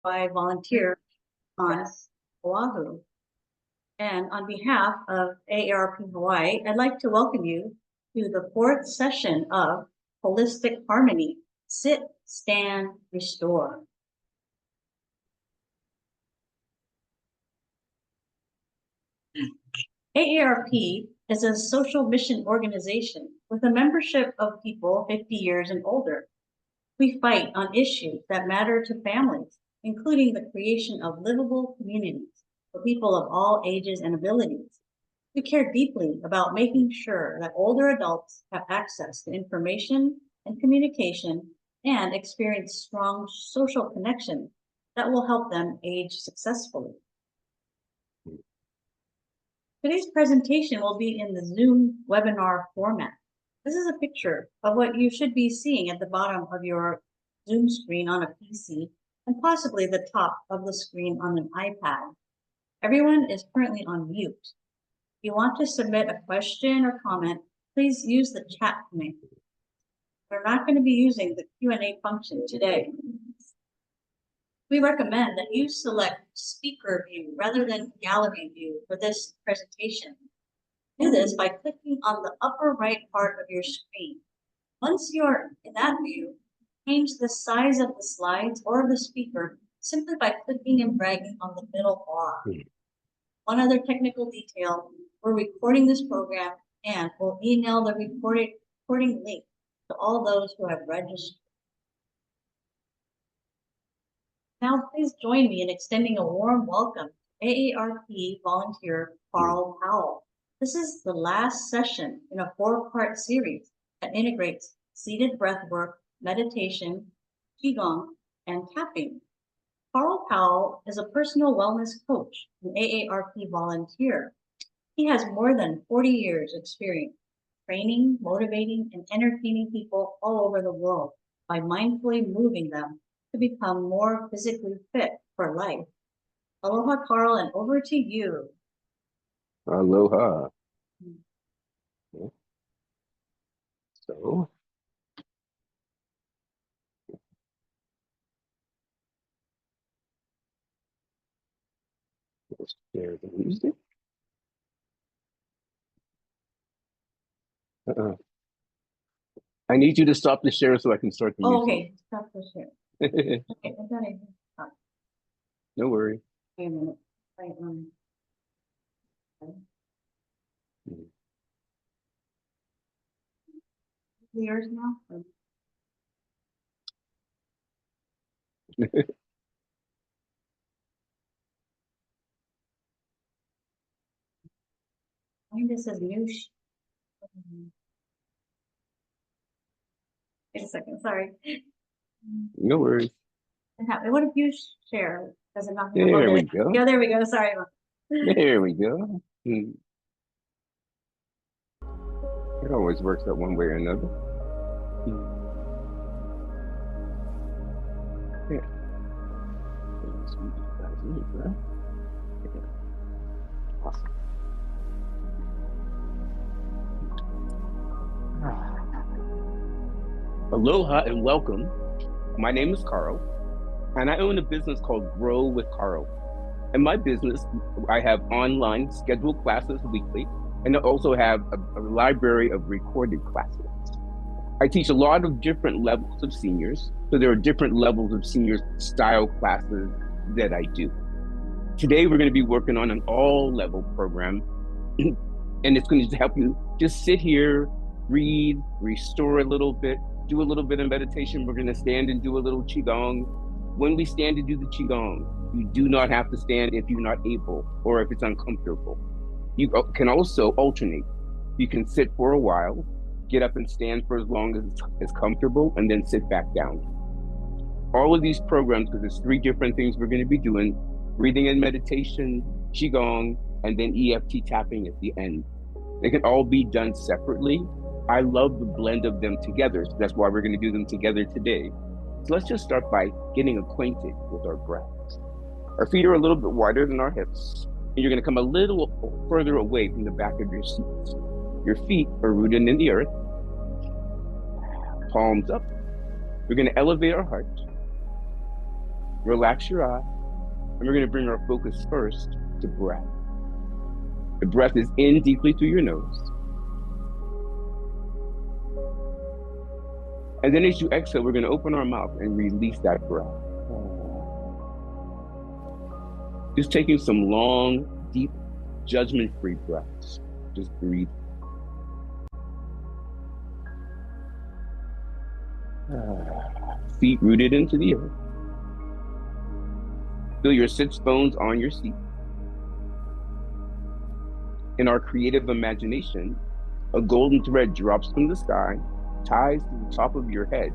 by volunteer on Oahu. And on behalf of AARP Hawaii, I'd like to welcome you to the fourth session of Holistic Harmony, Sit, Stand, Restore. AARP is a social mission organization with a membership of people 50 years and older. We fight on issues that matter to families, including the creation of livable communities for people of all ages and abilities. We care deeply about making sure that older adults have access to information and communication and experience strong social connections that will help them age successfully. Today's presentation will be in the Zoom webinar format. This is a picture of what you should be seeing at the bottom of your Zoom screen on a PC and possibly the top of the screen on an iPad. Everyone is currently on mute. If you want to submit a question or comment, please use the chat command. We're not going to be using the Q&A function today. We recommend that you select speaker view rather than gallery view for this presentation. Do this by clicking on the upper right part of your screen. Once you're in that view, change the size of the slides or the speaker simply by clicking and dragging on the middle bar. One other technical detail, we're recording this program and we'll email the recording link to all those who have registered. Now, please join me in extending a warm welcome to AARP volunteer Carl Powell. This is the last session in a 4-part series that integrates seated breathwork, meditation, qigong, and tapping. Carl Powell is a personal wellness coach and AARP volunteer. He has more than 40 years experience training, motivating, and entertaining people all over the world by mindfully moving them to become more physically fit for life. Aloha, Carl, and over to you. Aloha. So, let's share the music. I need you to stop the share so I can start the music. Okay, stop the share. Okay, I got it. No worry. Wait a minute. Yours now? I think this is new. Wait a second, sorry. No worries. What if you share? Does it not? There we go. Yeah, there we go. Sorry. There we go. It always works out one way or another. Yeah. Awesome. Aloha and welcome. My name is Carl, and I own a business called Grow with Carl. In my business, I have online scheduled classes weekly, and I also have a library of recorded classes. I teach a lot of different levels of seniors, so there are different levels of senior style classes that I do. Today, we're going to be working on an all-level program, and it's going to help you just sit here, read, restore a little bit, do a little bit of meditation. We're going to stand and do a little qigong. When we stand to do the qigong, you do not have to stand if you're not able or if it's uncomfortable. You can also alternate. You can sit for a while, get up and stand for as long as it's comfortable, and then sit back down. All of these programs, because there's 3 different things we're going to be doing: breathing and meditation, qigong, and then EFT tapping at the end. They can all be done separately. I love the blend of them together, so that's why we're going to do them together today. So let's just start by getting acquainted with our breaths. Our feet are a little bit wider than our hips, and you're going to come a little further away from the back of your seats. Your feet are rooted in the earth, palms up. We're going to elevate our heart. Relax your eyes. And we're going to bring our focus first to breath. The breath is in deeply through your nose. And then as you exhale, we're going to open our mouth and release that breath. Just taking some long, deep, judgment-free breaths. Just breathe. Feet rooted into the earth. Feel your sits bones on your seat. In our creative imagination, a golden thread drops from the sky, ties to the top of your head,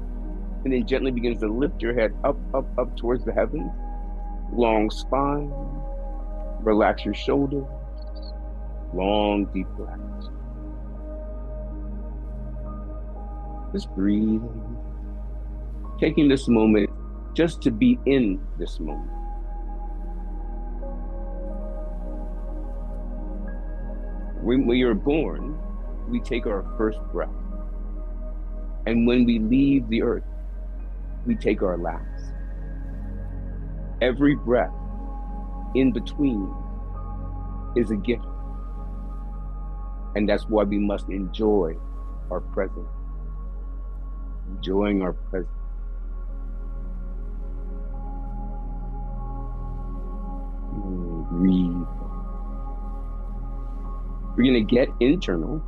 and then gently begins to lift your head up, up, up towards the heavens. Long spine. Relax your shoulders. Long, deep breaths. Just breathing. Taking this moment just to be in this moment. When we are born, we take our first breath. And when we leave the earth, we take our last. Every breath in between is a gift. And that's why we must enjoy our present. Enjoying our present. Breathe. We're going to get internal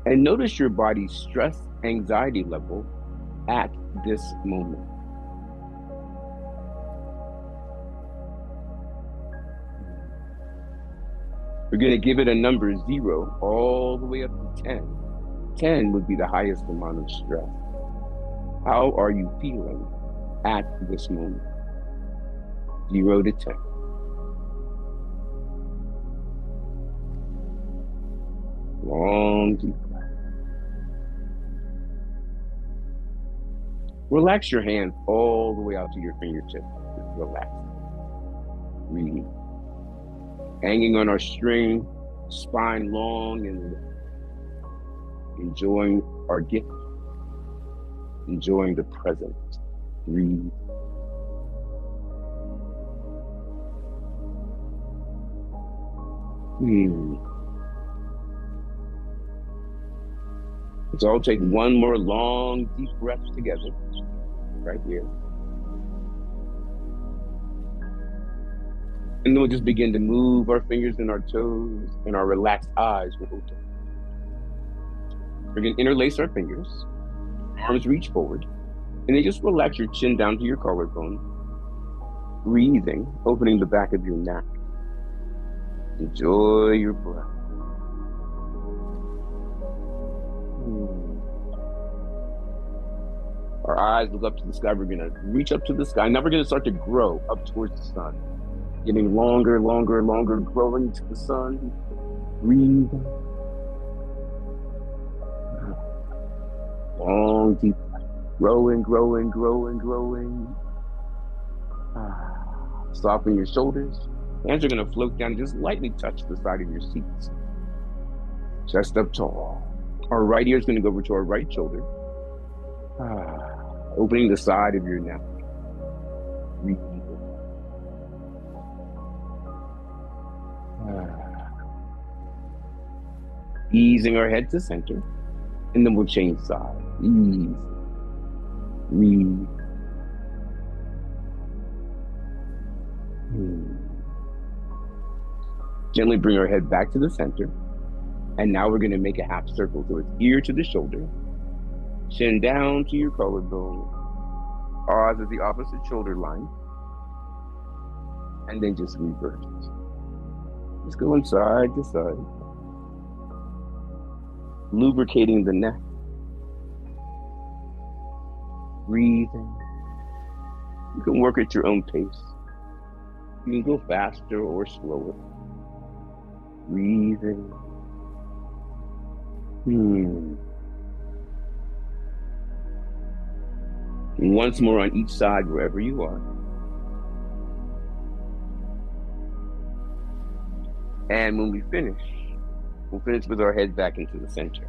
and notice your body's stress, anxiety level at this moment. We're going to give it a number 0 all the way up to 10. 10 would be the highest amount of stress. How are you feeling at this moment? 0 to 10. Long, deep breath. Relax your hands all the way out to your fingertips. Just relax. Breathe. Hanging on our string, spine long and enjoying our gift. Enjoying the present. Breathe. Let's all take one more long, deep breath together, right here. And then we'll just begin to move our fingers and our toes, and our relaxed eyes will open. We're going to interlace our fingers, arms reach forward, and then just relax your chin down to your collarbone. Breathing, opening the back of your neck. Enjoy your breath. Our eyes look up to the sky. We're going to reach up to the sky. Now we're going to start to grow up towards the sun. Getting longer, longer, longer, growing to the sun. Breathe. Long, deep. Growing, growing, growing, growing. Soften your shoulders. Hands are going to float down and just lightly touch the side of your seats. Chest up tall. Our right ear is going to go over to our right shoulder. Opening the side of your neck. Breathe. Easing our head to center. And then we'll change sides. Ease. Breathe. Gently bring our head back to the center. And now we're going to make a half circle. So it's ear to the shoulder. Chin down to your collarbone. Pause at the opposite shoulder line. And then just reverse. Just going side to side. Lubricating the neck. Breathing. You can work at your own pace. You can go faster or slower. Breathing. Once more on each side, wherever you are. And when we finish, we'll finish with our head back into the center.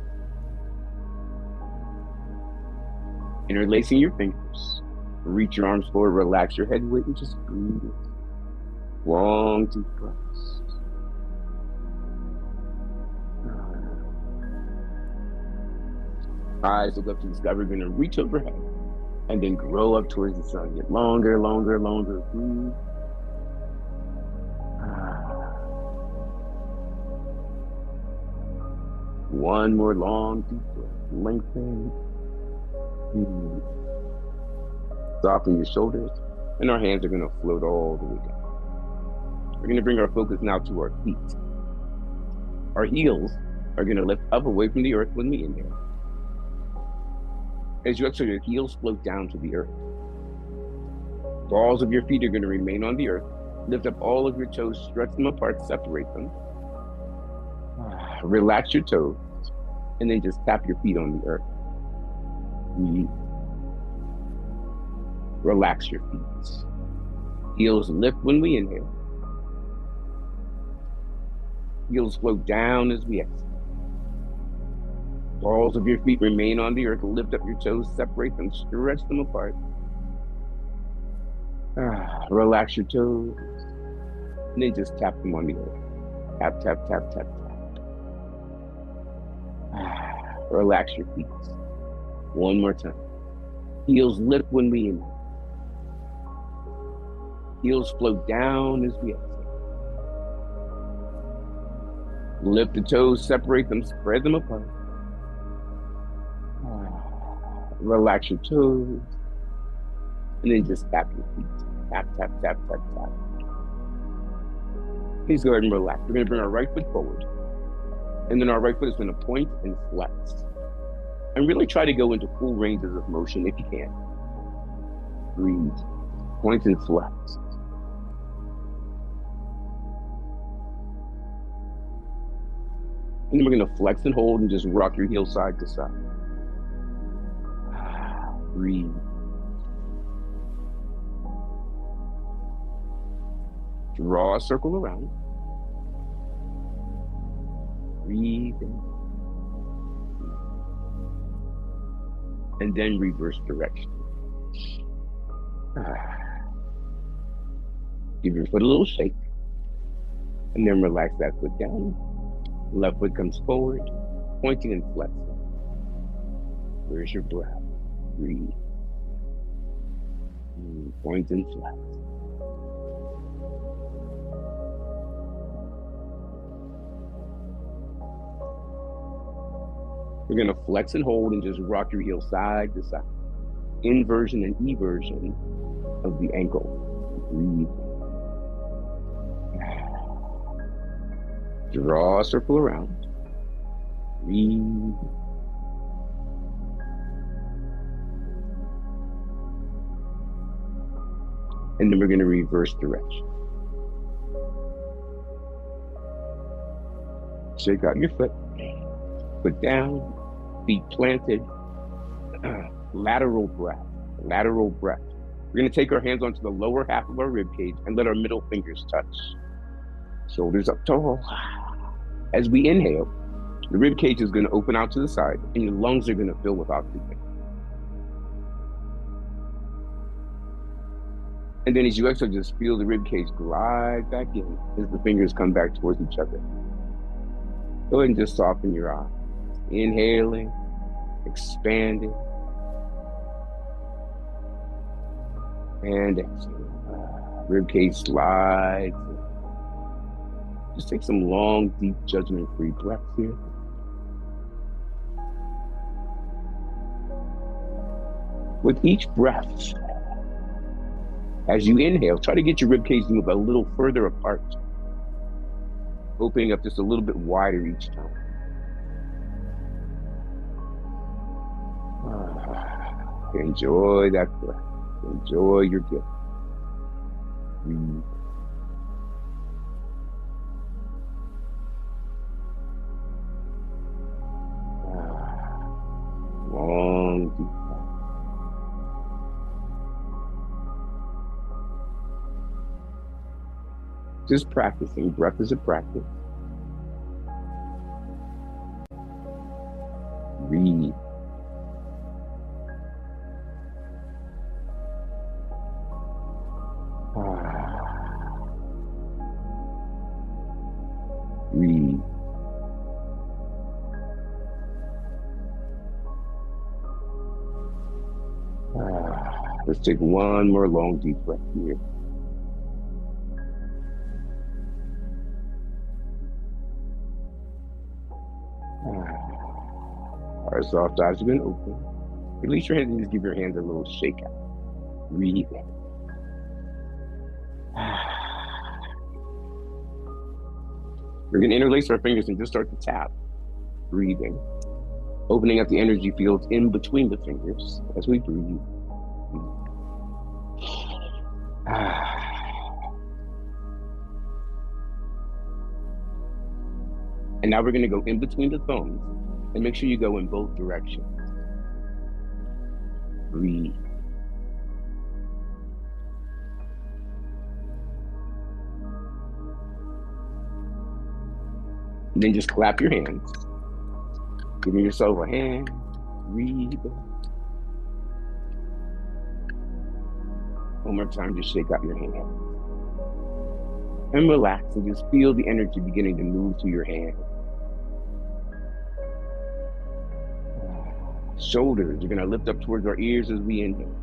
Interlacing your fingers, Reach your arms forward, relax your head weight, and just breathe. Long, deep breaths. Eyes look up to the sky. We're going to reach overhead and then grow up towards the sun. Get longer, longer, longer. Breathe. One more long, deep breath. Lengthen. Soften your shoulders. And our hands are going to float all the way down. We're going to bring our focus now to our feet. Our heels are going to lift up away from the earth when we inhale. As you exhale, your heels float down to the earth. Balls of your feet are going to remain on the earth. Lift up all of your toes, stretch them apart, separate them. Relax your toes, and then just tap your feet on the earth. Relax your feet. Heels lift when we inhale. Heels float down as we exhale. Balls of your feet remain on the earth. Lift up your toes, separate them, stretch them apart. Relax your toes, and then just tap them on the earth. Tap, tap, tap, tap, tap. Relax your feet. One more time. Heels lift when we inhale. Heels float down as we exhale. Lift the toes, separate them, spread them apart. Relax your toes, and then just tap your feet. Tap, tap, tap, tap, tap. Please go ahead and relax. We're going to bring our right foot forward, and then our right foot is going to point and flex. And really try to go into full ranges of motion if you can. Breathe, point and flex. And then we're going to flex and hold and just rock your heel side to side. Breathe. Draw a circle around. Breathe in. And then reverse direction. Give your foot a little shake. And then relax that foot down. Left foot comes forward, pointing and flexing. Where's your breath? Breathe. Point and flex. We're going to flex and hold and just rock your heel side to side. Inversion and eversion of the ankle. Breathe. Draw a circle around. Breathe. And then we're going to reverse direction. Shake out your foot. Foot down. Feet planted. Lateral breath. Lateral breath. We're going to take our hands onto the lower half of our rib cage and let our middle fingers touch. Shoulders up tall. As we inhale, the rib cage is going to open out to the side and your lungs are going to fill with oxygen. And then as you exhale, just feel the rib cage glide back in as the fingers come back towards each other. Go ahead and just soften your eyes. Inhaling, expanding, and exhale. Rib cage slides. Just take some long, deep, judgment-free breaths here. With each breath, as you inhale, try to get your rib cage to move a little further apart, opening up just a little bit wider each time. Enjoy that breath. Enjoy your gift. Breathe. Long, deep breath. Just practicing. Breath is a practice. Breathe. Breathe. Let's take one more long deep breath here. Our soft eyes are going to open. Release your hands and just give your hands a little shake out. Breathe in. We're going to interlace our fingers and just start to tap. Breathing. Opening up the energy fields in between the fingers as we breathe. And now we're going to go in between the thumbs and make sure you go in both directions. Breathe. And then just clap your hands. Giving yourself a hand. Breathe. One more time, just shake out your hand. And relax and just feel the energy beginning to move through your hand. Shoulders are going to lift up towards our ears as we inhale.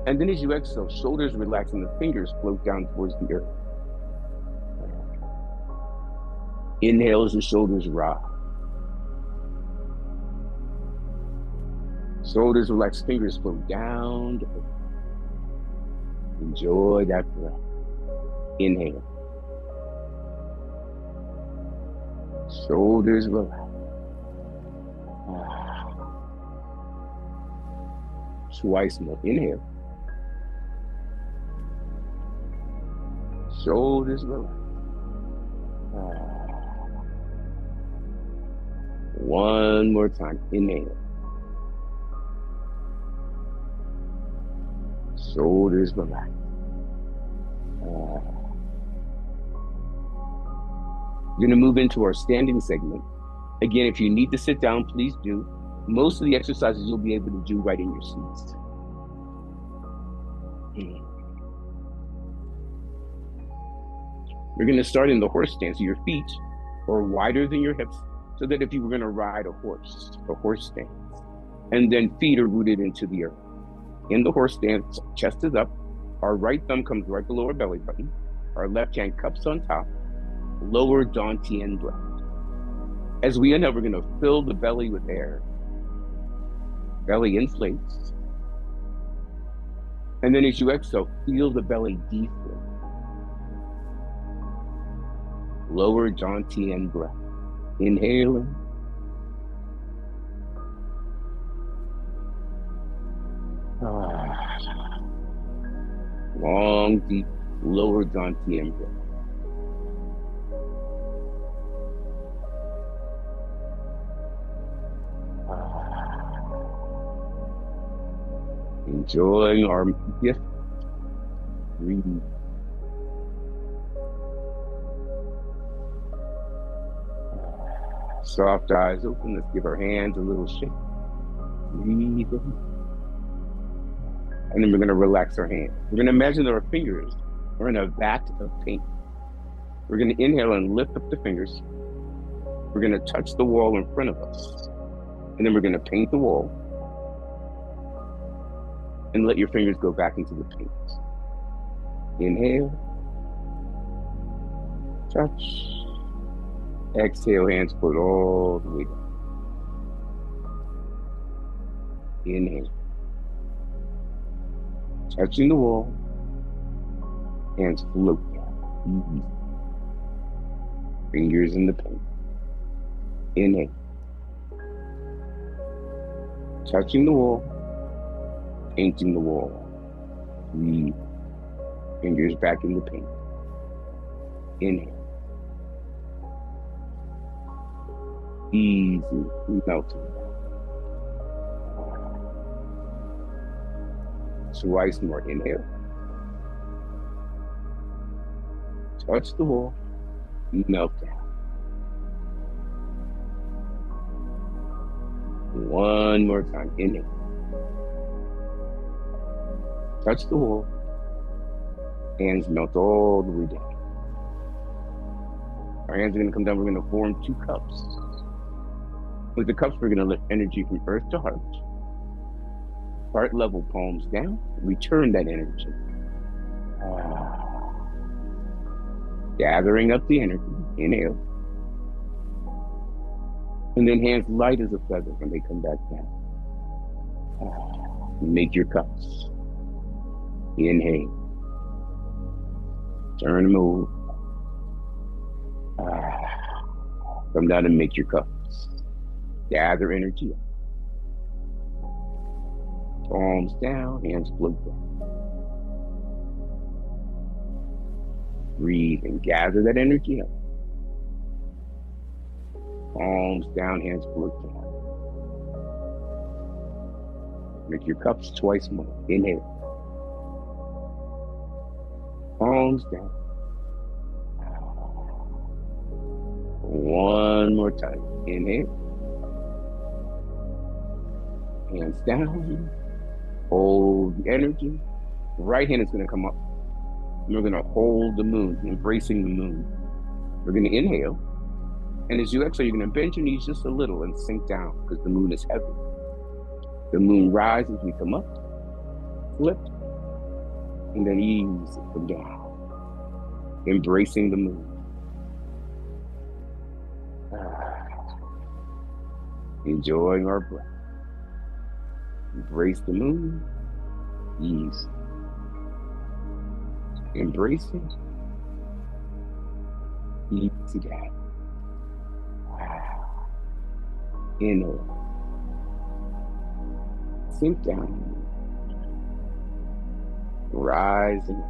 And then as you exhale, shoulders relax and the fingers float down towards the earth. Inhale as the shoulders rise. Shoulders relax, fingers float down to earth. Enjoy that breath. Inhale. Shoulders relax. Twice more. Inhale. Shoulders relax. One more time. Inhale. Shoulders relax. We're going to move into our standing segment. Again, if you need to sit down, please do. Most of the exercises you'll be able to do right in your seats. We're going to start in the horse stance. So your feet are wider than your hips, so that if you were going to ride a horse stance. And then feet are rooted into the earth. In the horse stance, chest is up. Our right thumb comes right below our belly button. Our left hand cups on top. Lower Dantian breath. As we inhale, we're going to fill the belly with air. Belly inflates. And then as you exhale, feel the belly deflate. Lower Dantian breath. Inhaling. Long, deep, lower Dantian breath. Enjoying our gift. Breathe. Soft eyes open. Let's give our hands a little shake. Breathe. And then we're going to relax our hands. We're going to imagine that our fingers are in a vat of paint. We're going to inhale and lift up the fingers. We're going to touch the wall in front of us. And then we're going to paint the wall. And let your fingers go back into the paint. Inhale. Touch. Exhale, hands float all the way down. Inhale. Touching the wall. Hands float down. Fingers in the paint. Inhale. Touching the wall. Painting the wall. Breathe. Fingers back in the paint. Inhale. Easy, melting. Twice more. Inhale. Touch the wall. Melt down. One more time. Inhale. Touch the wall. Hands melt all the way down. Our hands are going to come down. We're going to form two cups. With the cups, we're going to lift energy from earth to heart. Heart level, palms down. Return that energy. Gathering up the energy. Inhale. And then hands light as a feather when they come back down. Make your cups. Inhale. Turn them over. Come down and make your cups. Gather energy up. Palms down, hands float down. Breathe and gather that energy up. Palms down, hands float down. Make your cups twice more. Inhale. Palms down. One more time. Inhale. Hands down. Hold the energy. Right hand is going to come up. And we're going to hold the moon, embracing the moon. We're going to inhale. And as you exhale, you're going to bend your knees just a little and sink down because the moon is heavy. The moon rises, we come up, flip, and then ease it from down. Embracing the moon. Enjoying our breath. Embrace the moon, ease. Embracing, ease again. Inhale. Sink down. Rising.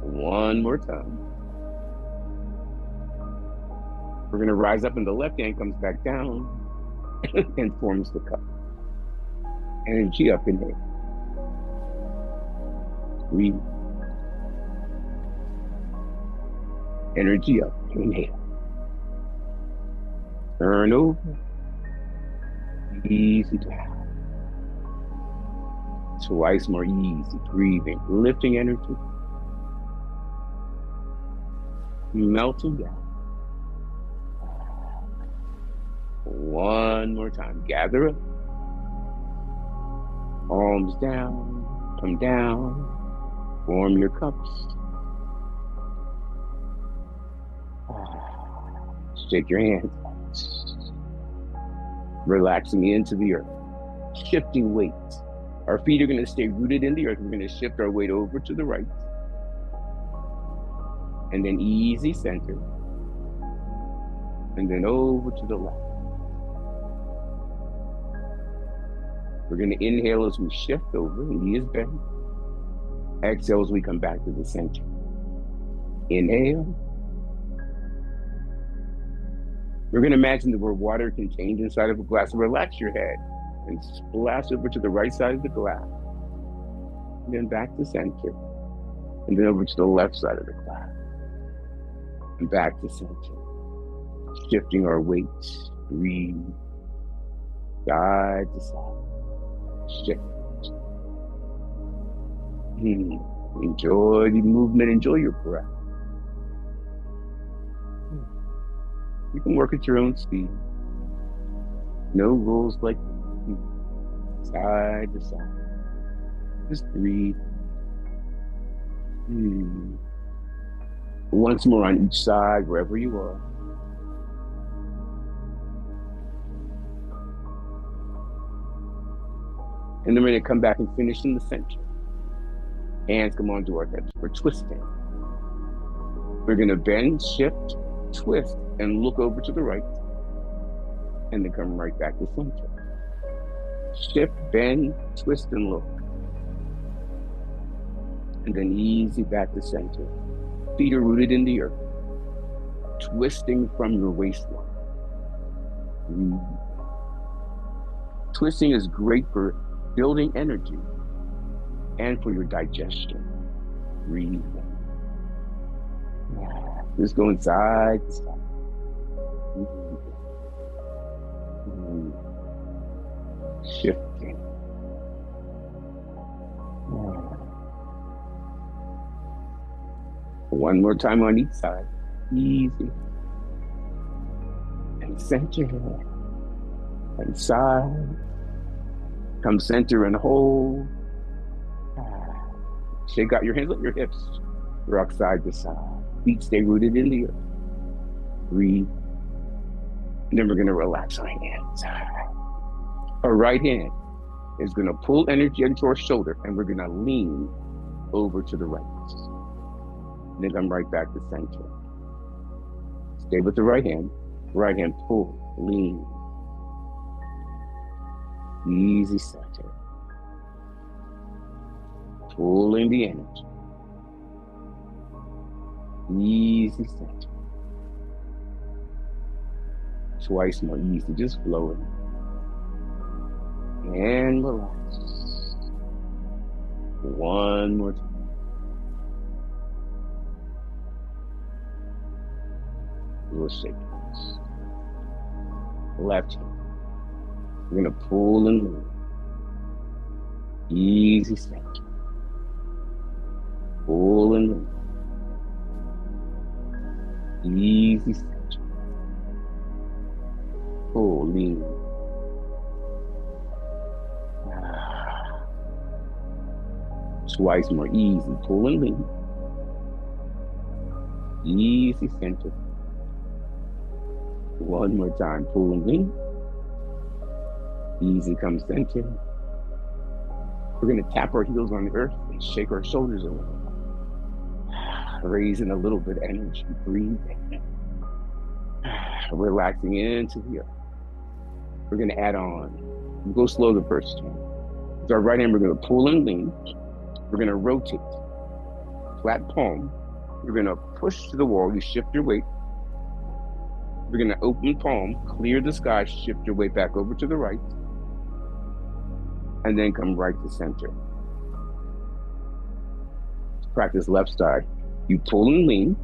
One more time. We're going to rise up and the left hand comes back down and forms the cup. Energy up, inhale. Breathe. Energy up, inhale. Turn over. Easy down. Twice more easy. Breathing. Lifting energy. Melting down. One more time. Gather up. Palms down. Come down. Form your cups. Shake your hands. Relaxing into the earth. Shifting weight. Our feet are going to stay rooted in the earth. We're going to shift our weight over to the right. And then easy center. And then over to the left. We're going to inhale as we shift over, knees bent. Exhale as we come back to the center. Inhale. We're going to imagine that we're water contained inside of a glass. Relax your head and splash over to the right side of the glass. And then back to center. And then over to the left side of the glass. And back to center. Shifting our weight. Breathe. Side to side. Shift. Enjoy the movement. Enjoy your breath. You can work at your own speed. No rules like side to side. Just breathe. Once more on each side, wherever you are. And then we're going to come back and finish in the center. Hands come onto our hips. We're twisting. We're going to bend, shift, twist, and look over to the right. And then come right back to center. Shift, bend, twist, and look. And then easy back to center. Feet are rooted in the earth. Twisting from your waistline. Twisting is great for building energy and for your digestion. Breathe. Just going side to side. Shifting. One more time on each side. Easy. And center. And side. Come center and hold. Shake out your hands, let your hips rock side to side. Feet stay rooted in the earth. Breathe. And then we're going to relax our hands. Our right hand is going to pull energy into our shoulder, and we're going to lean over to the right. And then come right back to center. Stay with the right hand. Right hand pull, lean. Easy center. Pulling the energy. Easy center. Twice more easy, just flowing. And relax. One more time. We'll shake hands. Left hand. We're gonna pull and move. Easy center. Pull and move. Easy center. Pull, lean. Twice more easy. Pull and lean. Easy center. One more time. Pull and lean. Easy come center. We're going to tap our heels on the earth and shake our shoulders a little. Raising a little bit of energy. Breathing. Relaxing into the earth. We're going to add on. We'll go slow the first time. With our right hand, we're going to pull and lean. We're going to rotate. Flat palm. You're going to push to the wall. You shift your weight. We're going to open palm, clear the sky, shift your weight back over to the right. And then come right to center. Let's practice left side. You pull and lean,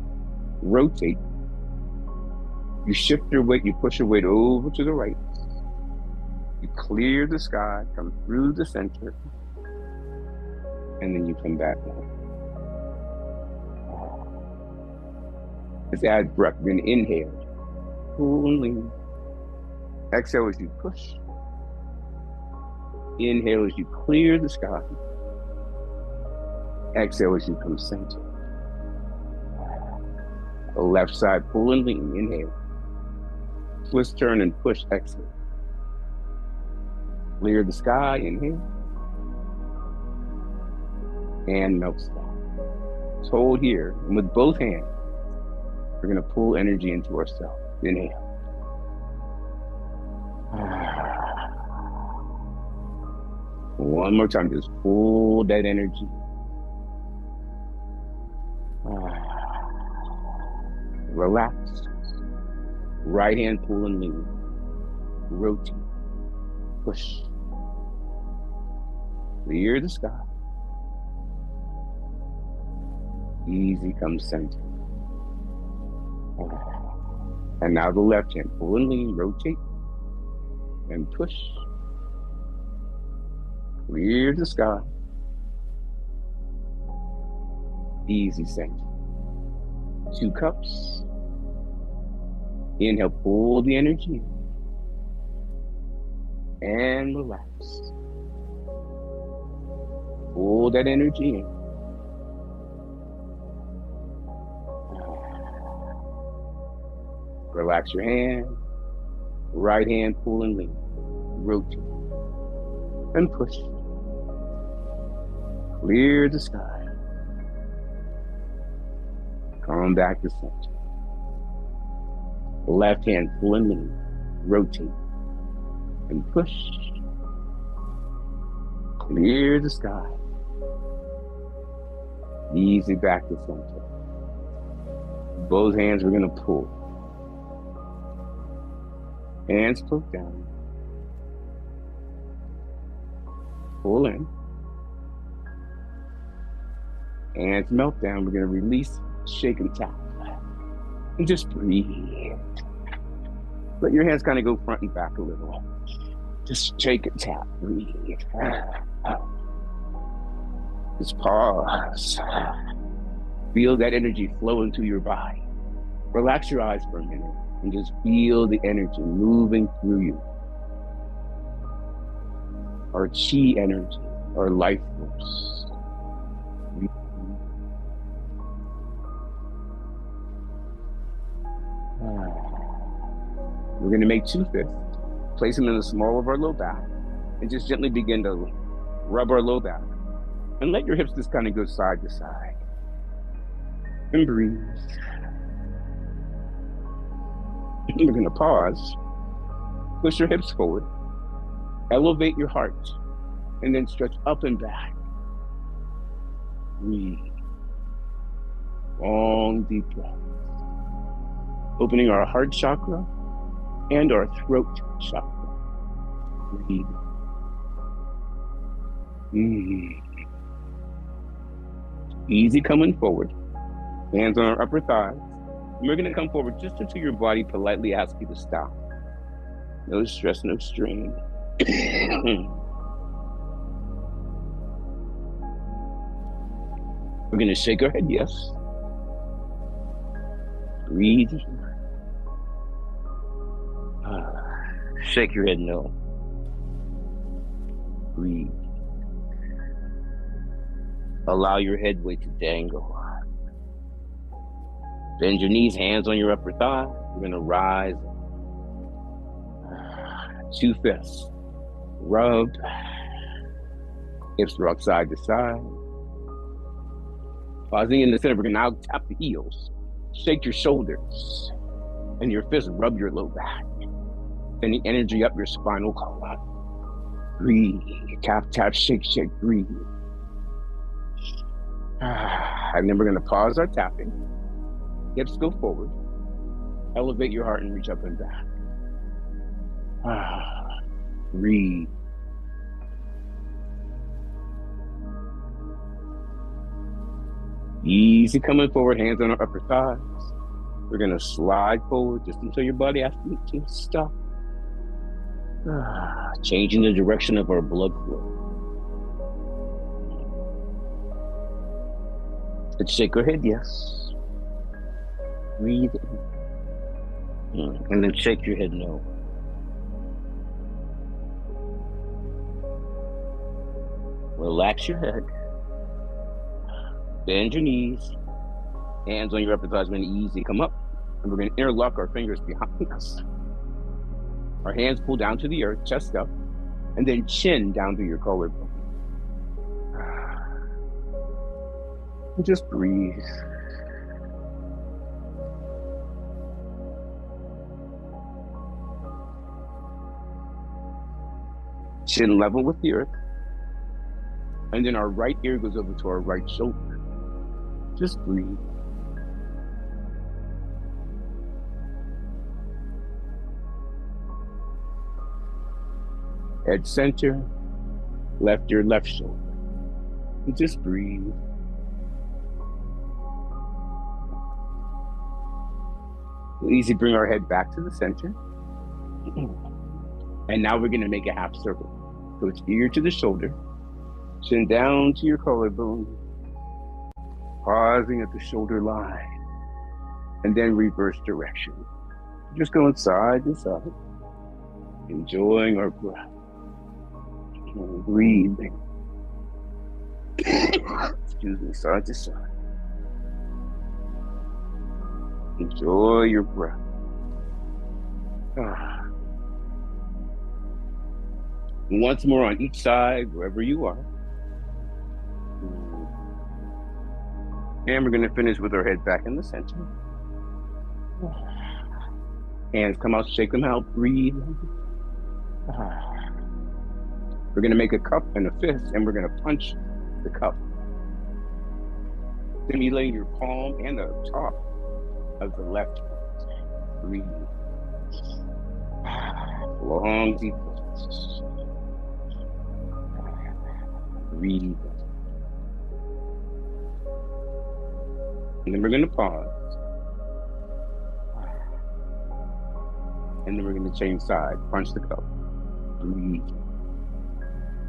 rotate. You shift your weight, you push your weight over to the right. You clear the sky, come through the center. And then you come back down. Let's add breath. We're going to inhale. Pull and lean. Exhale as you push. Inhale as you clear the sky. Exhale as you come center. The left side, pull and lean. Inhale. Twist, turn, and push. Exhale. Clear the sky. Inhale. And melts down. So hold here. And with both hands, we're going to pull energy into ourselves. Inhale. One more time, just pull that energy. Relax. Right hand pull and lean. Rotate. Push. Clear the sky. Easy come center. And now the left hand, pull and lean, rotate, and push. Clear the sky. Easy center. 2 cups. Inhale, pull the energy in. And relax. Pull that energy in. Relax your hand. Right hand, pull and lean. Rotate. And push. Clear the sky. Come back to center. Left hand, pull and lean. Rotate. And push. Clear the sky. Easy back to center. Both hands we're going to pull. Hands put down. Pull in. Hands melt down. We're going to release, shake, and tap. And just breathe. Let your hands kind of go front and back a little. Just shake and tap. Breathe. Just pause. Feel that energy flow into your body. Relax your eyes for a minute and just feel the energy moving through you. Our chi energy, our life force. We're going to make 2 fists, place them in the small of our low back, and just gently begin to rub our low back. And let your hips just kind of go side to side. And breathe. We're going to pause. Push your hips forward. Elevate your heart. And then stretch up and back. Breathe. Long, deep breath. Opening our heart chakra and our throat chakra. Breathe. Easy coming forward. Hands on our upper thighs. And we're going to come forward just until your body politely asks you to stop. No stress, no strain. We're going to shake our head yes. Breathe. Shake your head no. Breathe. Allow your head weight to dangle. Bend your knees, hands on your upper thigh. We're going to rise. 2 fists. Rub. Hips rock side to side. Pausing in the center, we're going to now tap the heels. Shake your shoulders. And your fists rub your low back. Send the energy up your spinal column. Breathe. Tap, tap, shake, shake, breathe. And then we're going to pause our tapping. Hips go forward. Elevate your heart and reach up and back. Breathe. Easy coming forward, hands on our upper thighs. We're going to slide forward just until your body asks you to stop. Changing the direction of our blood flow. Let's shake our head, yes. Breathe in. And then shake your head, no. Relax your head. Bend your knees. Hands on your upper thighs, going to easy come up. And we're going to interlock our fingers behind us. Our hands pull down to the earth, chest up, and then chin down to your collarbone. And just breathe. Chin level with the earth. And then our right ear goes over to our right shoulder. Just breathe. Head center, left ear, left shoulder. And just breathe. We'll easy bring our head back to the center. And now we're going to make a half circle. So it's ear to the shoulder, chin down to your collarbone, pausing at the shoulder line, and then reverse direction. Just going side to side, enjoying our breath, breathing. Excuse me, side to side. Enjoy your breath. Once more on each side, wherever you are. And we're going to finish with our head back in the center. Hands come out, shake them out, breathe. We're going to make a cup and a fist, and we're going to punch the cup, stimulating your palm and the top of the left hand. Breathe. Long, deep breaths. Breathe. And then we're going to pause. And then we're going to change side. Punch the cup. Breathe.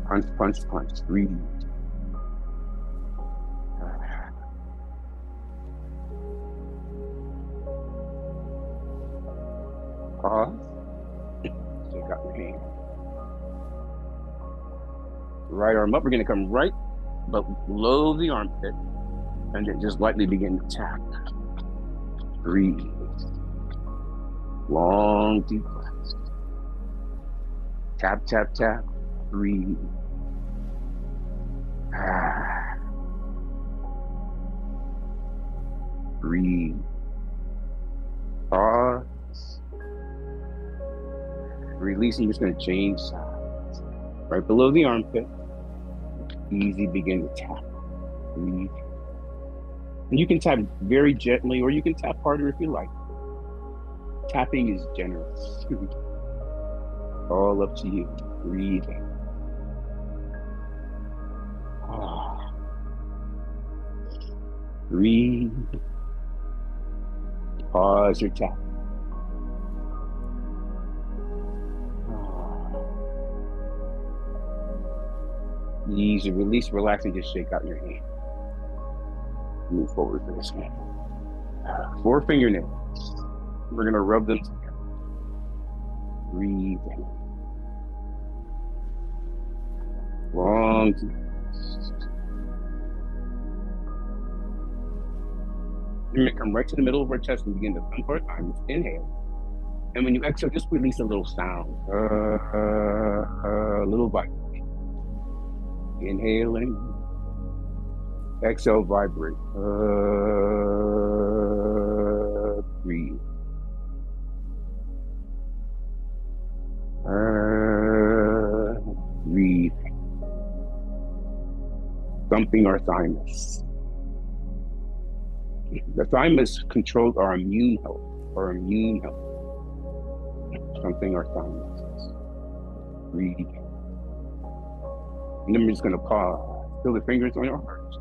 Punch, punch, punch. Breathe. Right arm up. We're gonna come right below the armpit and then just lightly begin to tap. Breathe. Long, deep breaths. Tap, tap, tap. Breathe. Breathe. Pause. Release. I'm just going to change sides. Right below the armpit. Easy. Begin to tap. Breathe. And you can tap very gently, or you can tap harder if you like. Tapping is generous. All up to you. Breathe. Breathe. Pause your tap. Easy release, relax, and just shake out your hand. Move forward for this one. 4 fingernails. We're going to rub them together. Breathe. Long. You're going to come right to the middle of our chest and begin to thump our thighs. Inhale. And when you exhale, just release a little sound. A little vibration. Inhaling. Exhale, vibrate. Breathe. Breathe. Thumping our thymus. The thymus controls our immune health. Thumping our thymus. Breathe. And then we're just going to pause. Feel the fingers on your heart.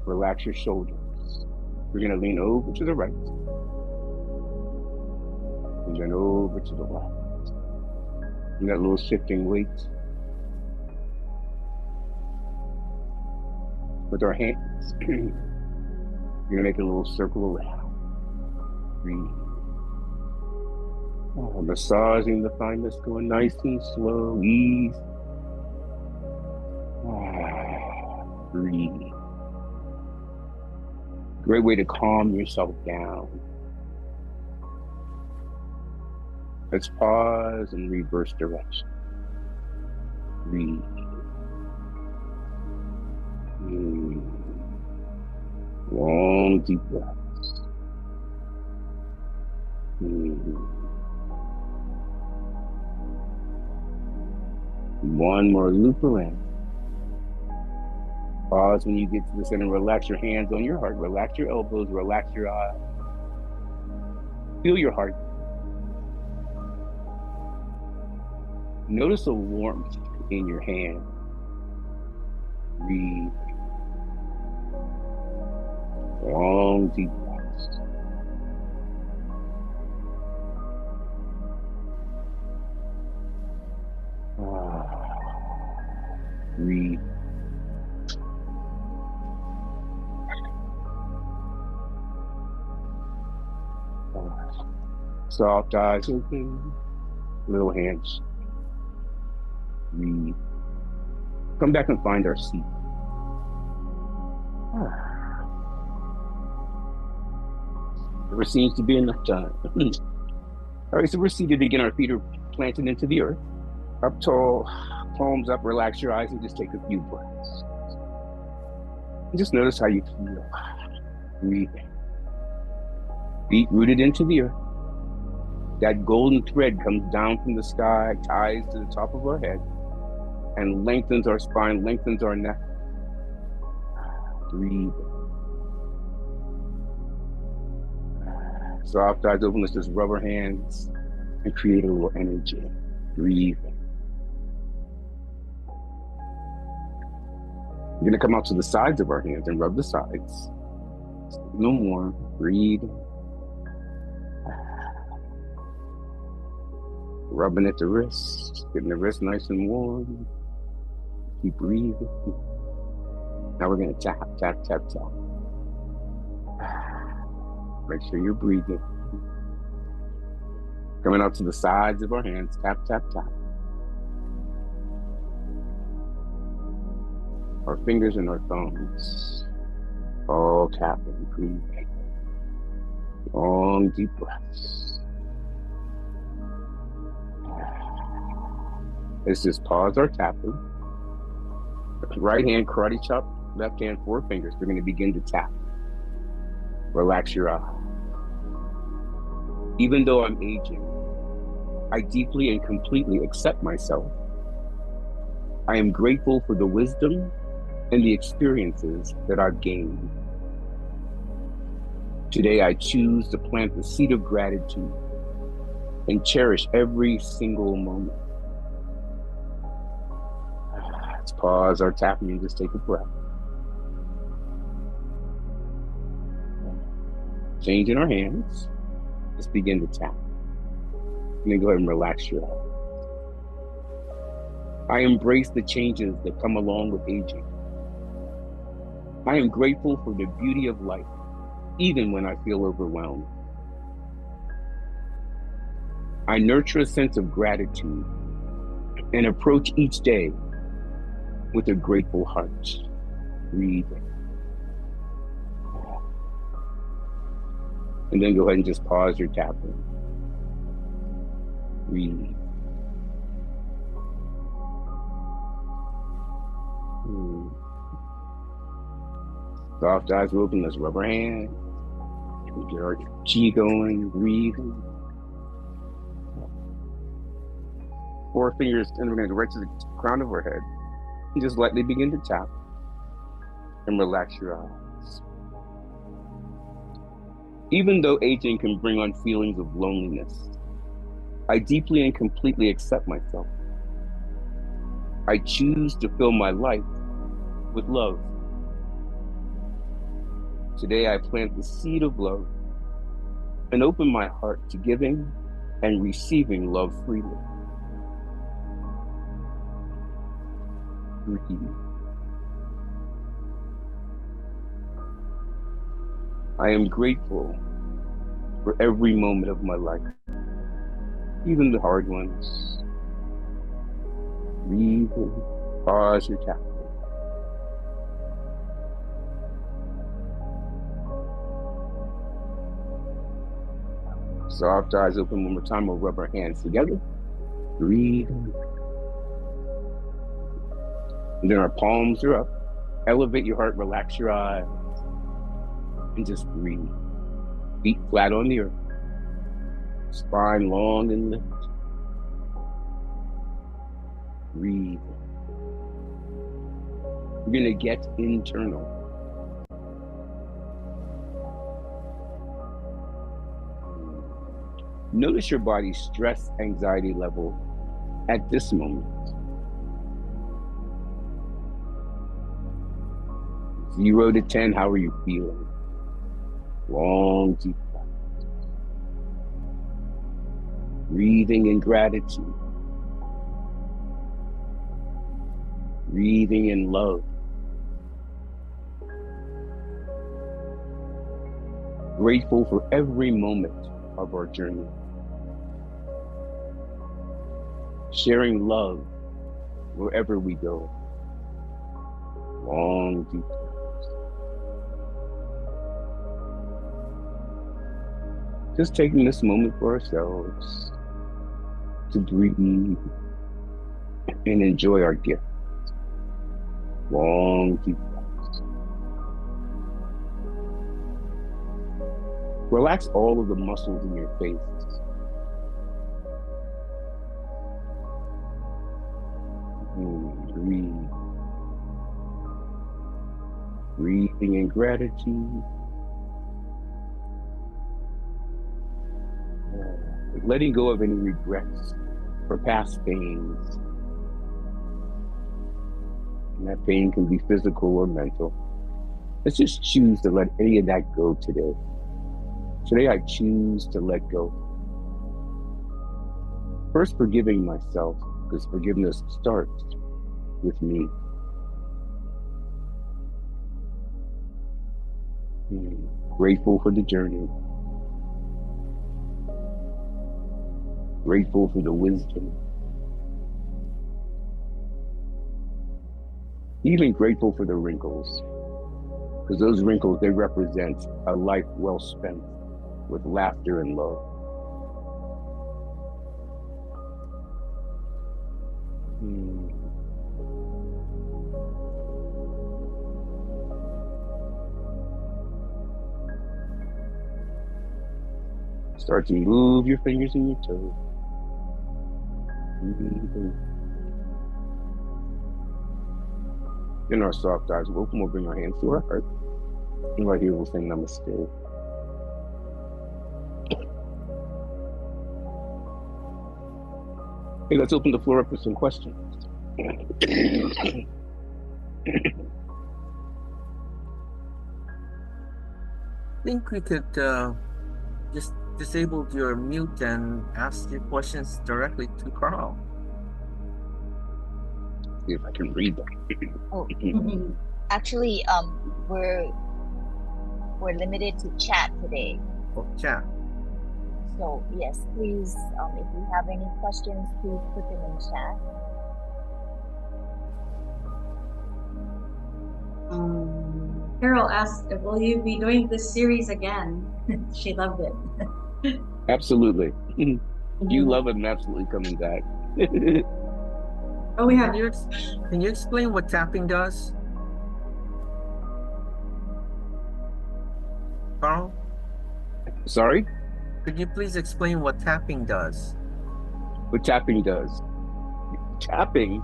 Relax your shoulders. We're going to lean over to the right. And then over to the left. And that little shifting weight. With our hands, we're going to make a little circle around. Breathe. Massaging the thymus, going nice and slow, easy. Breathe. Great way to calm yourself down. Let's pause and reverse direction. Breathe. Long, deep breaths. One more loop around. Pause when you get to the center. Relax your hands on your heart. Relax your elbows. Relax your eyes. Feel your heart. Notice a warmth in your hand. Breathe. Long, deep breaths. Breathe. Soft eyes open, little hands. Breathe. Come back and find our seat. There seems to be enough time. All right, so we're seated again. Our feet are planted into the earth. Up tall, palms up, relax your eyes and just take a few breaths. And just notice how you feel. Breathe. Feet rooted into the earth. That golden thread comes down from the sky, ties to the top of our head, and lengthens our spine, lengthens our neck. Breathe. Soft eyes open. Let's just rub our hands and create a little energy. Breathe. We're going to come out to the sides of our hands and rub the sides. No more. Breathe. Rubbing at the wrist, getting the wrist nice and warm. Keep breathing. Now we're going to tap, tap, tap, tap. Make sure you're breathing. Coming out to the sides of our hands, tap, tap, tap. our fingers and our thumbs, all tapping, breathing. Long, deep breaths. Let's just pause our tapping. Right hand karate chop, left hand 4 fingers. We're going to begin to tap. Relax your eyes. Even though I'm aging, I deeply and completely accept myself. I am grateful for the wisdom and the experiences that I've gained. Today, I choose to plant the seed of gratitude and cherish every single moment. Let's pause our tapping and just take a breath. Changing our hands. Let's begin to tap. And then go ahead and relax your eyes. I embrace the changes that come along with aging. I am grateful for the beauty of life, even when I feel overwhelmed. I nurture a sense of gratitude and approach each day with a grateful heart. Breathing. And then go ahead and just pause your tapping. Breathe. Soft eyes open, let's rub our hands. We get our chi going, breathing. 4 fingers, and we're going to go right to the crown of our head. And just lightly begin to tap and relax your eyes. Even though aging can bring on feelings of loneliness, I deeply and completely accept myself. I choose to fill my life with love. Today I plant the seed of love and open my heart to giving and receiving love freely. Breathe. I am grateful for every moment of my life, even the hard ones. Breathe in, pause your tapping. Soft eyes open one more time. We'll rub our hands together. Breathe in. And then our palms are up. Elevate your heart, relax your eyes, and just breathe. Feet flat on the earth. Spine long and lift. Breathe. We're going to get internal. Notice your body's stress, anxiety level at this moment. 0 to 10, how are you feeling? Long, deep breath. Breathing in gratitude. Breathing in love. Grateful for every moment of our journey. Sharing love wherever we go. Long, deep breaths. Just taking this moment for ourselves to breathe and enjoy our gift. Long, deep breaths. Relax all of the muscles in your face. Breathe. Breathing in gratitude. Letting go of any regrets or past pains. And that pain can be physical or mental. Let's just choose to let any of that go today. Today I choose to let go. First, forgiving myself, because forgiveness starts with me. Grateful for the journey. Grateful for the wisdom. Even grateful for the wrinkles, because those wrinkles, they represent a life well spent with laughter and love. Hmm. Start to move your fingers and your toes. In our soft eyes, we'll open, we'll bring our hands to our heart. And right here, we'll say namaste. Hey, let's open the floor up for some questions. I think we could just disable your mute and ask your questions directly to Carl. See if I can read them. Oh, actually, we're limited to chat today. Oh, chat. So yes, please, if you have any questions, please put them in chat. Carol asked, will you be doing this series again? She loved it. Absolutely. You love it and absolutely coming back. Oh, we have. Can you explain what tapping does, Carl? Sorry? Could you please explain what tapping does? What tapping does? Tapping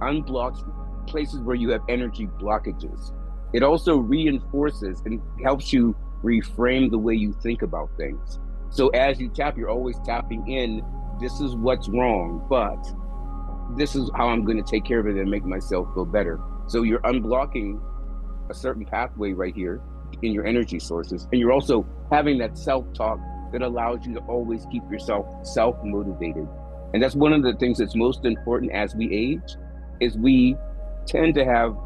unblocks places where you have energy blockages. It also reinforces and helps you reframe the way you think about things. So as you tap, you're always tapping in, this is what's wrong, but this is how I'm going to take care of it and make myself feel better. So you're unblocking a certain pathway right here in your energy sources. And you're also having that self-talk that allows you to always keep yourself self-motivated. And that's one of the things that's most important as we age, is we tend to have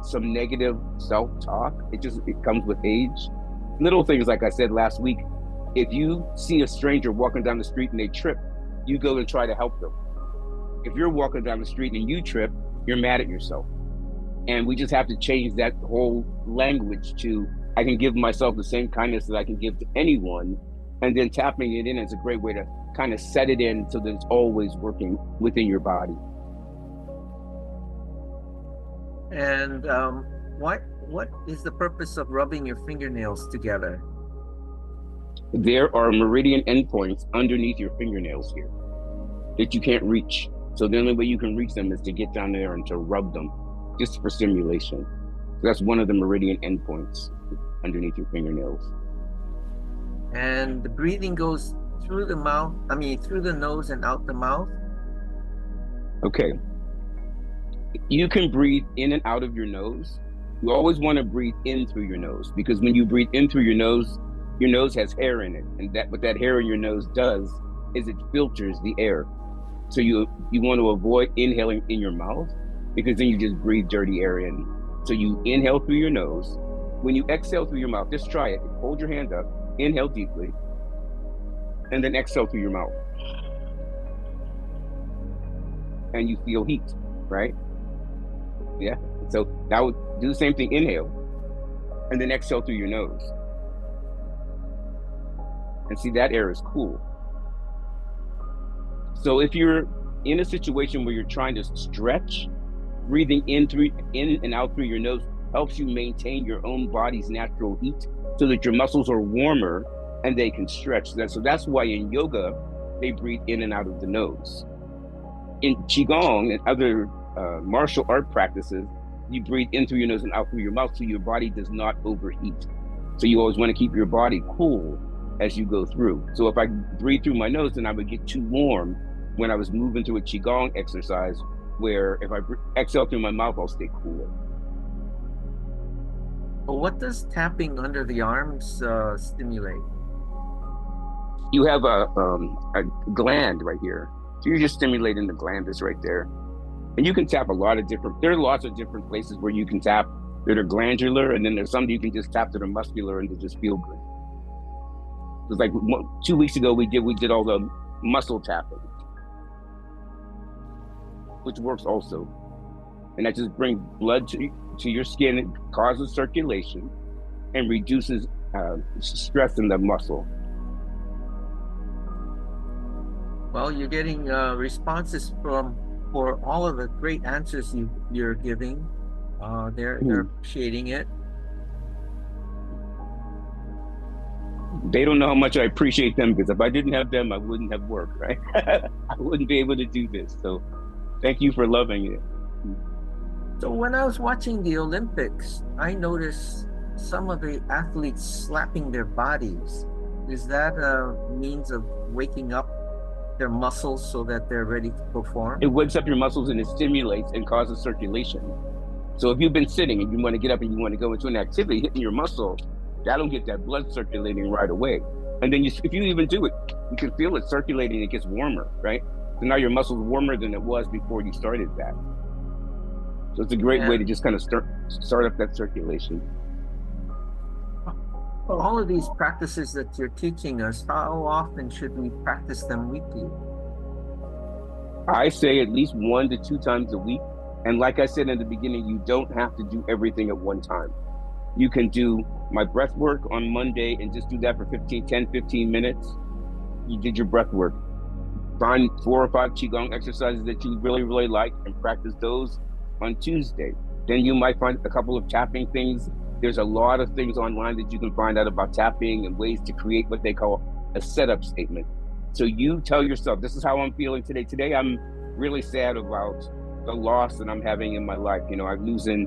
some negative self-talk. It comes with age. Little things, like I said last week, if you see a stranger walking down the street and they trip, you go and try to help them. If you're walking down the street and you trip, you're mad at yourself. And we just have to change that whole language to, I can give myself the same kindness that I can give to anyone. And then tapping it in is a great way to kind of set it in so that it's always working within your body. And what is the purpose of rubbing your fingernails together? There are meridian endpoints underneath your fingernails here that you can't reach. So the only way you can reach them is to get down there and to rub them, just for stimulation. So that's one of the meridian endpoints underneath your fingernails. And the breathing goes through the mouth, through the nose and out the mouth? Okay. You can breathe in and out of your nose. You always want to breathe in through your nose, because when you breathe in through your nose has hair in it. And what that hair in your nose does is it filters the air. So you want to avoid inhaling in your mouth, because then you just breathe dirty air in. So you inhale through your nose. When you exhale through your mouth, just try it. Hold your hand up, inhale deeply, and then exhale through your mouth. And you feel heat, right? Yeah. So now do the same thing, inhale, and then exhale through your nose. And see, that air is cool. So if you're in a situation where you're trying to stretch, breathing in and out through your nose helps you maintain your own body's natural heat so that your muscles are warmer and they can stretch. So that's why in yoga, they breathe in and out of the nose. In qigong and other martial art practices, you breathe in through your nose and out through your mouth so your body does not overheat. So you always want to keep your body cool as you go through. So if I breathe through my nose, then I would get too warm when I was moving through a qigong exercise, where if I exhale through my mouth, I'll stay cooler. Well, what does tapping under the arms stimulate? You have a gland right here. So you're just stimulating the gland that's right there. And you can tap there are lots of different places where you can tap that are glandular, and then there's some you can just tap that are muscular and they just feel good. It was like 2 weeks ago, we did all the muscle tapping, which works also. And that just brings blood to your skin, it causes circulation and reduces stress in the muscle. Well, you're getting responses for all of the great answers you're giving. They're appreciating it. They don't know how much I appreciate them, because if I didn't have them, I wouldn't have worked, right? I wouldn't be able to do this. So thank you for loving it. So when I was watching the Olympics, I noticed some of the athletes slapping their bodies. Is that a means of waking up their muscles so that they're ready to perform? It wakes up your muscles and it stimulates and causes circulation. So if you've been sitting and you want to get up and you want to go into an activity, hitting your muscle, that'll get that blood circulating right away. And then if you even do it, you can feel it circulating, it gets warmer, right? So now your muscle's warmer than it was before you started that. So it's a great way to just kind of start up that circulation. All of these practices that you're teaching us, how often should we practice them weekly? I say at least 1 to 2 times a week. And like I said in the beginning, you don't have to do everything at one time. You can do my breath work on Monday and just do that for 10, 15 minutes. You did your breath work. Find 4 or 5 qigong exercises that you really, really like and practice those on Tuesday. Then you might find a couple of tapping things. There's a lot of things online that you can find out about tapping and ways to create what they call a setup statement. So you tell yourself, this is how I'm feeling today. Today, I'm really sad about the loss that I'm having in my life. I'm losing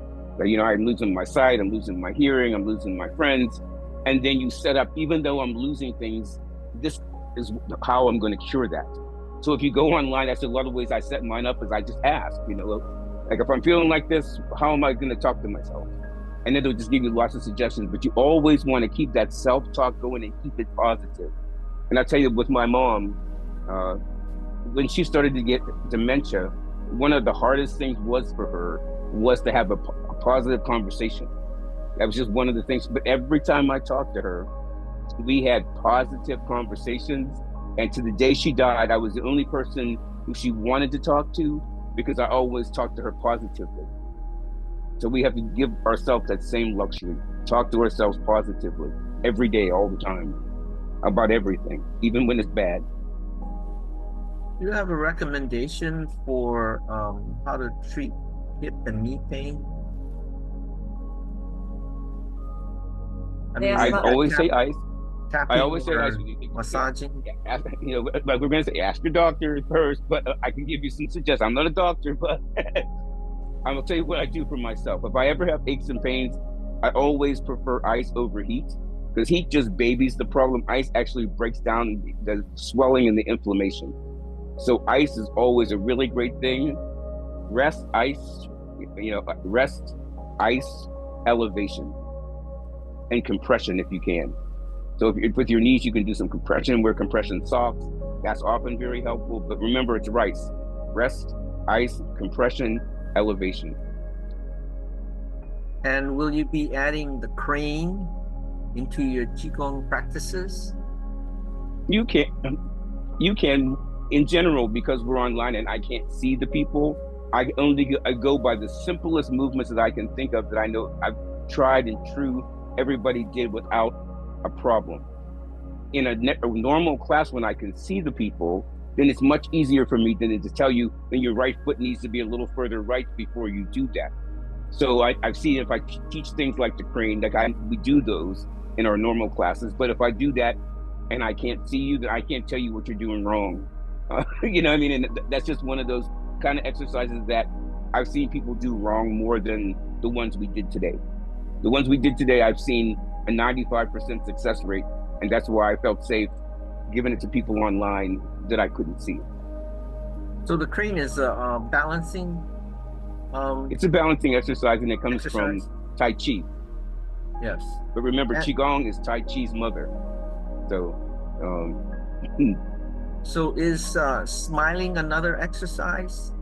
my sight, I'm losing my hearing, I'm losing my friends. And then you set up, even though I'm losing things, this is how I'm going to cure that. So if you go online, that's a lot of ways I set mine up, is I just ask, like if I'm feeling like this, how am I going to talk to myself? And then they'll just give you lots of suggestions, but you always want to keep that self-talk going and keep it positive. And I tell you, with my mom, when she started to get dementia, one of the hardest things was for her was to have a positive conversation. That was just one of the things. But every time I talked to her, we had positive conversations. And to the day she died, I was the only person who she wanted to talk to, because I always talked to her positively. So we have to give ourselves that same luxury. Talk to ourselves positively every day, all the time, about everything, even when it's bad. Do you have a recommendation for how to treat hip and knee pain? I always say ice. Tapping, I always say ice. Massaging. Like we're going to say, ask your doctor first, but I can give you some suggestions. I'm not a doctor, but I'm going to tell you what I do for myself. If I ever have aches and pains, I always prefer ice over heat, because heat just babies the problem. Ice actually breaks down the swelling and the inflammation. So ice is always a really great thing. Rest, ice, elevation, and compression if you can. So if with your knees, you can do some compression, wear compression socks. That's often very helpful. But remember, it's rice. Rest, ice, compression, elevation. And will you be adding the crane into your qigong practices? You can in general, because we're online and I can't see the people. I go by the simplest movements that I can think of, that I know I've tried and true everybody did without a problem. In a normal class, when I can see the people, then it's much easier for me than to tell you, then your right foot needs to be a little further right before you do that. So I've seen, if I teach things like the crane, we do those in our normal classes. But if I do that and I can't see you, then I can't tell you what you're doing wrong. You know what I mean? And that's just one of those kind of exercises that I've seen people do wrong more than the ones we did today. The ones we did today, I've seen a 95% success rate, and that's why I felt safe giving it to people online that I couldn't see. So the crane is balancing? It's a balancing exercise, and it comes from Tai Chi. Yes. But remember, qigong is Tai Chi's mother. So, so is smiling another exercise?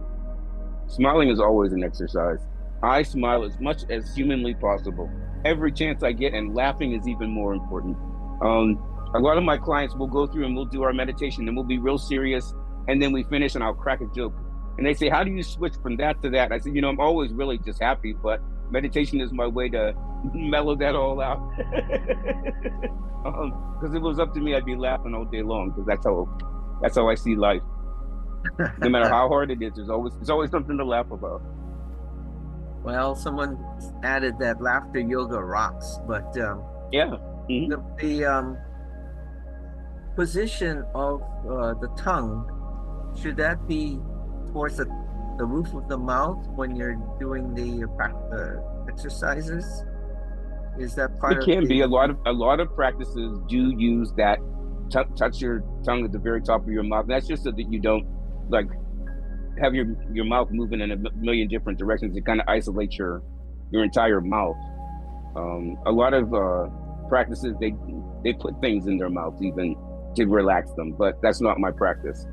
Smiling is always an exercise. I smile as much as humanly possible, every chance I get, and laughing is even more important. A lot of my clients will go through and we'll do our meditation and we'll be real serious, and then we finish and I'll crack a joke. And they say, how do you switch from that to that? I said, I'm always really just happy, but meditation is my way to mellow that all out. Because if it was up to me, I'd be laughing all day long, because that's how I see life. No matter how hard it is, there's always something to laugh about. Well, someone added that laughter yoga rocks, but Yeah. the position of the tongue, should that be towards the roof of the mouth when you're doing the exercises? Is that part It of can be a lot of practices do use that touch your tongue at the very top of your mouth. And that's just so that you don't like have your mouth moving in a million different directions. It kind of isolates your entire mouth. A lot of practices they put things in their mouths even to relax them, but that's not my practice.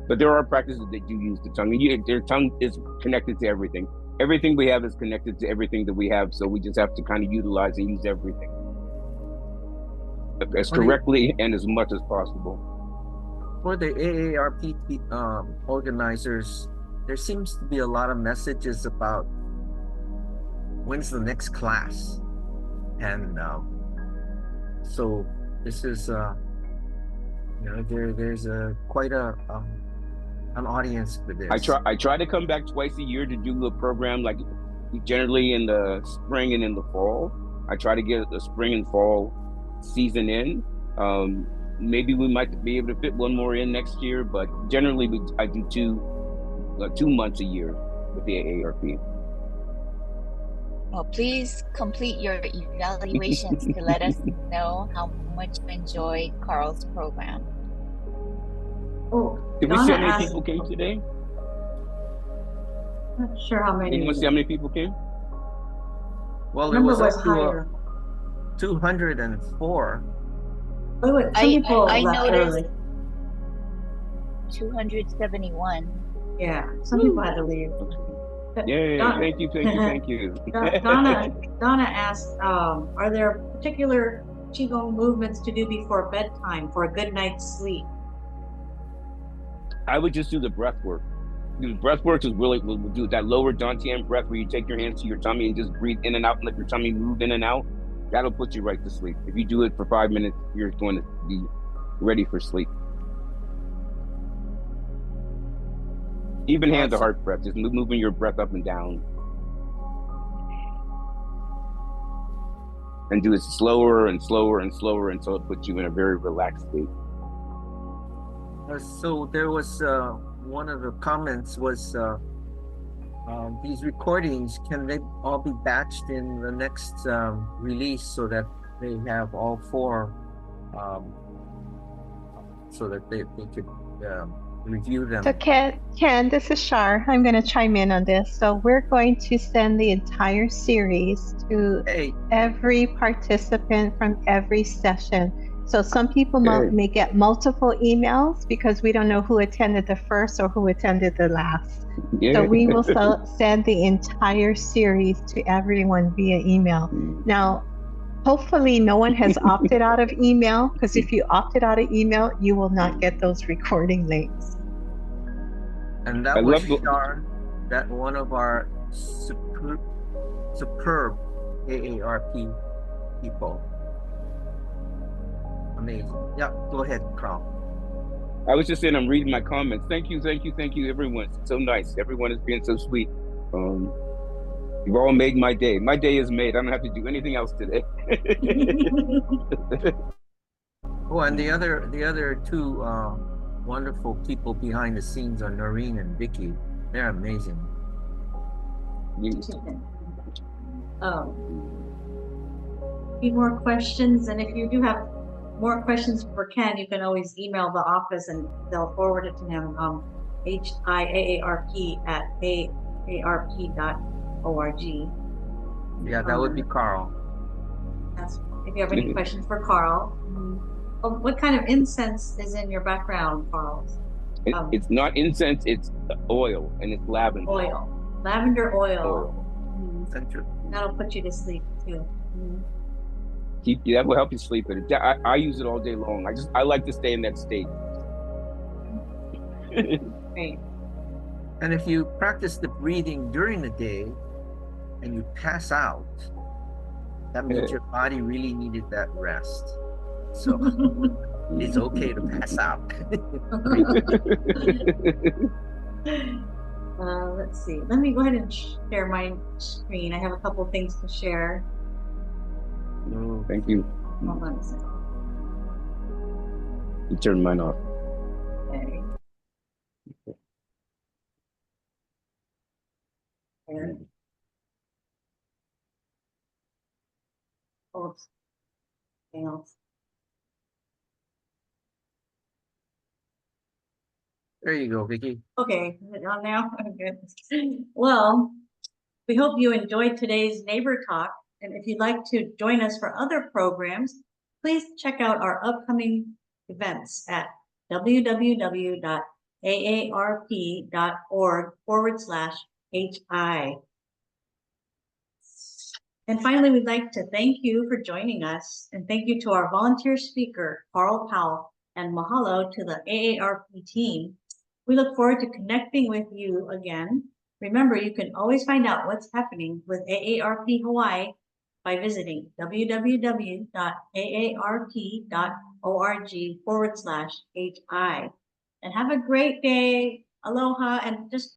But there are practices that do use the tongue. Their tongue is connected to everything. Everything we have is connected to everything that we have, so we just have to kind of utilize and use everything as correctly and as much as possible. For the AARP organizers, there seems to be a lot of messages about when's the next class, and so this is there's quite an audience for this. I try to come back twice a year to do a program, like generally in the spring and in the fall. I try to get the spring and fall season in. Maybe we might be able to fit one more in next year, but generally I do 2 months a year with the AARP. Well, please complete your evaluations to let us know how much you enjoy Carl's program. Oh, Did we see how many people came today? Not sure how many. Anyone see how many people came? Well, The it number was was up to higher. 204. Wait, some people I left noticed early. 271. Yeah, some people had to leave. Yay, thank you. Donna asked, are there particular qigong movements to do before bedtime for a good night's sleep? I would just do the breath work. The breath work is really, we'll do that lower Dantian breath where you take your hands to your tummy and just breathe in and out and let your tummy move in and out. That'll put you right to sleep. If you do it for 5 minutes, you're going to be ready for sleep. Even hand to heart breath, just moving your breath up and down. And do it slower and slower and slower until it puts you in a very relaxed state. So there was one of the comments was these recordings, can they all be batched in the next release so that they have all 4 so that they could review them? So Ken, this is Shar. I'm going to chime in on this. So we're going to send the entire series to every participant from every session. So some people may get multiple emails because we don't know who attended the first or who attended the last. So we will send the entire series to everyone via email. Now, hopefully no one has opted out of email, because if you opted out of email, you will not get those recording links. And that was Shar, that one of our superb AARP people. Amazing. Yeah, go ahead, Carl. I was just saying, I'm reading my comments. Thank you, everyone. It's so nice. Everyone is being so sweet. You've all made my day. My day is made. I don't have to do anything else today. Oh, and the other 2 wonderful people behind the scenes are Noreen and Vicky. They're amazing. A few more questions, and if you do have more questions for Ken, you can always email the office and they'll forward it to him. hiaarp@aarp.org. Yeah, that would be Carl. That's if you have any questions for Carl. What kind of incense is in your background, Carl? It's not incense, it's oil, and it's lavender. Lavender oil. That'll put you to sleep too. That will help you sleep. But I use it all day long. I like to stay in that state. Great. And if you practice the breathing during the day and you pass out, that means your body really needed that rest. So it's okay to pass out. Let's see. Let me go ahead and share my screen. I have a couple things to share. Thank you. Hold on a second. You turned mine off. Okay. And, oops. Anything else? There you go, Vicky. Okay, is it on now? Good. Well, we hope you enjoyed today's Neighbor Talk. And if you'd like to join us for other programs, please check out our upcoming events at www.aarp.org/HI. And finally, we'd like to thank you for joining us, and thank you to our volunteer speaker, Carl Powell, and mahalo to the AARP team. We look forward to connecting with you again. Remember, you can always find out what's happening with AARP Hawaii by visiting www.aarp.org/HI. And have a great day. Aloha, and just